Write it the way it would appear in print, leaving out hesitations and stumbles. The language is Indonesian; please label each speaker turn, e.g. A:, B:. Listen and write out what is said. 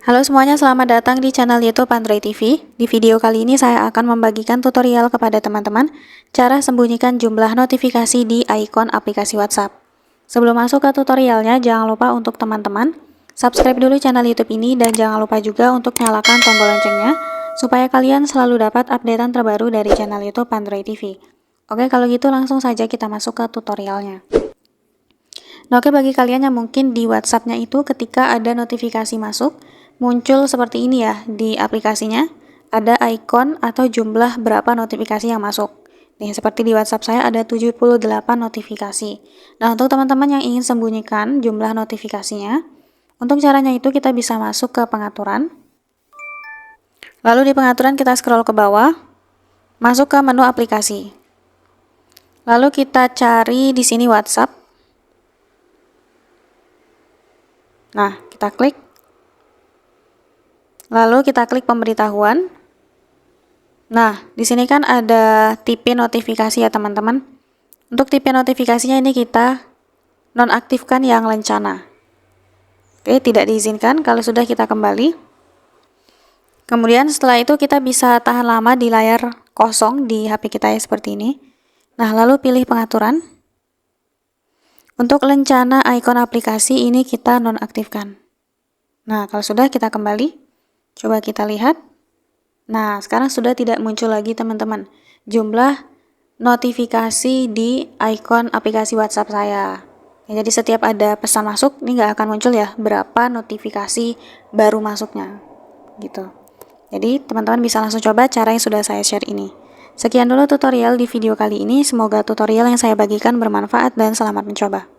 A: Halo semuanya, selamat datang di channel YouTube Android TV. Di video kali ini saya akan membagikan tutorial kepada teman-teman cara sembunyikan jumlah notifikasi di icon aplikasi WhatsApp. Sebelum masuk ke tutorialnya, jangan lupa untuk teman-teman subscribe dulu channel YouTube ini dan jangan lupa juga untuk nyalakan tombol loncengnya supaya kalian selalu dapat updatean terbaru dari channel YouTube Android TV. Oke, kalau gitu langsung saja kita masuk ke tutorialnya. Nah, oke, bagi kalian yang mungkin di WhatsApp-nya itu ketika ada notifikasi masuk, muncul seperti ini ya di aplikasinya, ada icon atau jumlah berapa notifikasi yang masuk. Nih, seperti di WhatsApp saya ada 78 notifikasi. Nah, untuk teman-teman yang ingin sembunyikan jumlah notifikasinya, untuk caranya itu kita bisa masuk ke pengaturan. Lalu di pengaturan kita scroll ke bawah, masuk ke menu aplikasi. Lalu kita cari di sini WhatsApp. Nah, kita klik. Lalu kita klik pemberitahuan. Nah, di sini kan ada tipe notifikasi ya teman-teman. Untuk tipe notifikasinya ini kita nonaktifkan yang lencana. Oke, tidak diizinkan. Kalau sudah kita kembali. Kemudian setelah itu kita bisa tahan lama di layar kosong di HP kita ya seperti ini. Nah, lalu pilih pengaturan. Untuk lencana icon aplikasi ini kita nonaktifkan. Nah, kalau sudah kita kembali. Coba kita lihat. Nah, sekarang sudah tidak muncul lagi teman-teman jumlah notifikasi di icon aplikasi WhatsApp saya. Ya, jadi setiap ada pesan masuk, ini nggak akan muncul ya berapa notifikasi baru masuknya. Gitu. Jadi teman-teman bisa langsung coba cara yang sudah saya share ini. Sekian dulu tutorial di video kali ini. Semoga tutorial yang saya bagikan bermanfaat dan selamat mencoba.